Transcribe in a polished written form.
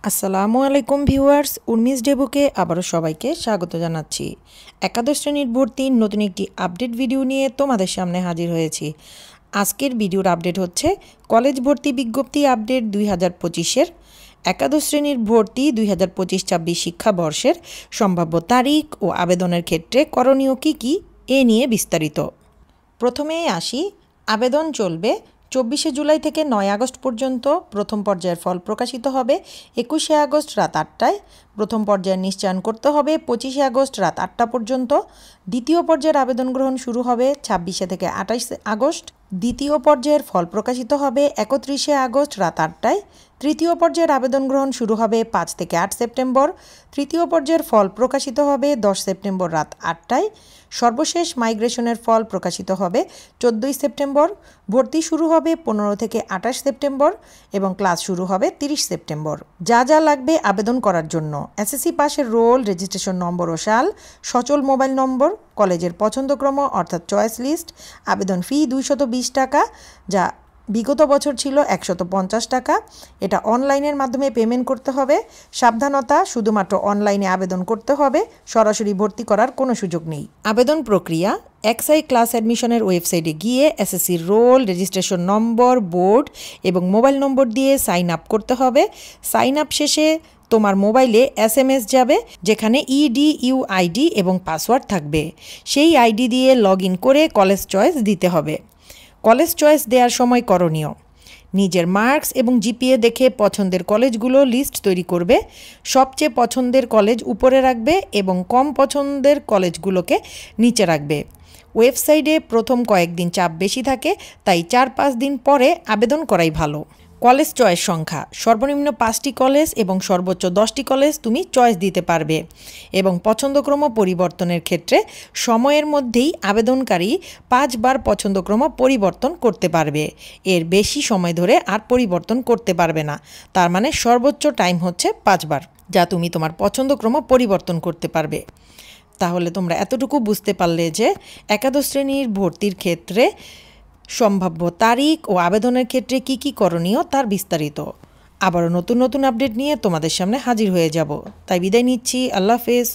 আসসালামু আলাইকুম ভিউয়ার্স, উর্মিস ডেবুকে আবারও সবাইকে স্বাগত জানাচ্ছি। একাদশ শ্রেণীর ভর্তির নতুন একটি আপডেট ভিডিও নিয়ে তোমাদের সামনে হাজির হয়েছি। আজকের ভিডিওর আপডেট হচ্ছে কলেজ ভর্তি বিজ্ঞপ্তি আপডেট 2025-এর একাদশ শ্রেণীর ভর্তি 2025-26 শিক্ষাবর্ষের সম্ভাব্য তারিখ ও আবেদনের ক্ষেত্রে করণীয় কী এ নিয়ে বিস্তারিত। প্রথমেই আসি, আবেদন চলবে 24শে জুলাই থেকে 9 আগস্ট পর্যন্ত। প্রথম পর্যায়ের ফল প্রকাশিত হবে 21শে আগস্ট রাত 8টায়। প্রথম পর্যায়ের নিশ্চয়ন করতে হবে 25শে আগস্ট রাত 8টা পর্যন্ত। দ্বিতীয় পর্যায়ের আবেদন গ্রহণ শুরু হবে 26শে থেকে 28শে আগস্ট। দ্বিতীয় পর্যায়ের ফল প্রকাশিত হবে 31শে আগস্ট রাত 8টায়। তৃতীয় পর্যায়ের আবেদন গ্রহণ শুরু হবে 5 থেকে 8 সেপ্টেম্বর। তৃতীয় পর্যায়ের ফল প্রকাশিত হবে 10 সেপ্টেম্বর রাত 8টায়। সর্বশেষ মাইগ্রেশনের ফল প্রকাশিত হবে 14ই সেপ্টেম্বর। ভর্তি শুরু হবে 15 থেকে 28 সেপ্টেম্বর এবং ক্লাস শুরু হবে 30 সেপ্টেম্বর। যা যা লাগবে আবেদন করার জন্য: এসএসসি পাশের রোল, রেজিস্ট্রেশন নম্বর ও সাল, সচল মোবাইল নম্বর, কলেজের পছন্দক্রম অর্থাৎ চয়েস লিস্ট। আবেদন ফি 220 টাকা, যা বিগত বছর ছিল 150 টাকা। এটা অনলাইনের মাধ্যমে পেমেন্ট করতে হবে। সাবধানতা, শুধুমাত্র অনলাইনে আবেদন করতে হবে, সরাসরি ভর্তি করার কোনো সুযোগ নেই। আবেদন প্রক্রিয়া: এক্সআই ক্লাস অ্যাডমিশনের ওয়েবসাইটে গিয়ে এসএসসির রোল, রেজিস্ট্রেশন নম্বর, বোর্ড এবং মোবাইল নম্বর দিয়ে সাইন আপ করতে হবে। সাইন আপ শেষে তোমার মোবাইলে এসএমএস যাবে, যেখানে ইডিইউ আইডি এবং পাসওয়ার্ড থাকবে। সেই আইডি দিয়ে লগ ইন করে কলেজ চয়েস দিতে হবে। কলেজ চয়েস দেওয়ার সময় করণীয়: নিজের মার্কস এবং জিপিএ দেখে পছন্দের কলেজগুলো লিস্ট তৈরি করবে। সবচেয়ে পছন্দের কলেজ উপরে রাখবে এবং কম পছন্দের কলেজগুলোকে নিচে রাখবে। ওয়েবসাইটে প্রথম কয়েকদিন চাপ বেশি থাকে, তাই 4-5 দিন পরে আবেদন করাই ভালো। কলেজ চয়েস সংখ্যা: সর্বনিম্ন 5টি কলেজ এবং সর্বোচ্চ 10টি কলেজ তুমি চয়েস দিতে পারবে এবং পছন্দক্রম পরিবর্তনের ক্ষেত্রে সময়ের মধ্যেই আবেদনকারী 5 বার পছন্দক্রম পরিবর্তন করতে পারবে। এর বেশি সময় ধরে আর পরিবর্তন করতে পারবে না। তার মানে সর্বোচ্চ টাইম হচ্ছে 5 বার, যা তুমি তোমার পছন্দক্রম পরিবর্তন করতে পারবে। তাহলে তোমরা এতটুকু বুঝতে পারলে যে একাদশ শ্রেণীর ভর্তির ক্ষেত্রে সম্ভাব্য তারিখ ও আবেদনের ক্ষেত্রে কী করণীয় তার বিস্তারিত। আবারও নতুন আপডেট নিয়ে তোমাদের সামনে হাজির হয়ে যাব। তাই বিদায় নিচ্ছি। আল্লাহ হাফেজ।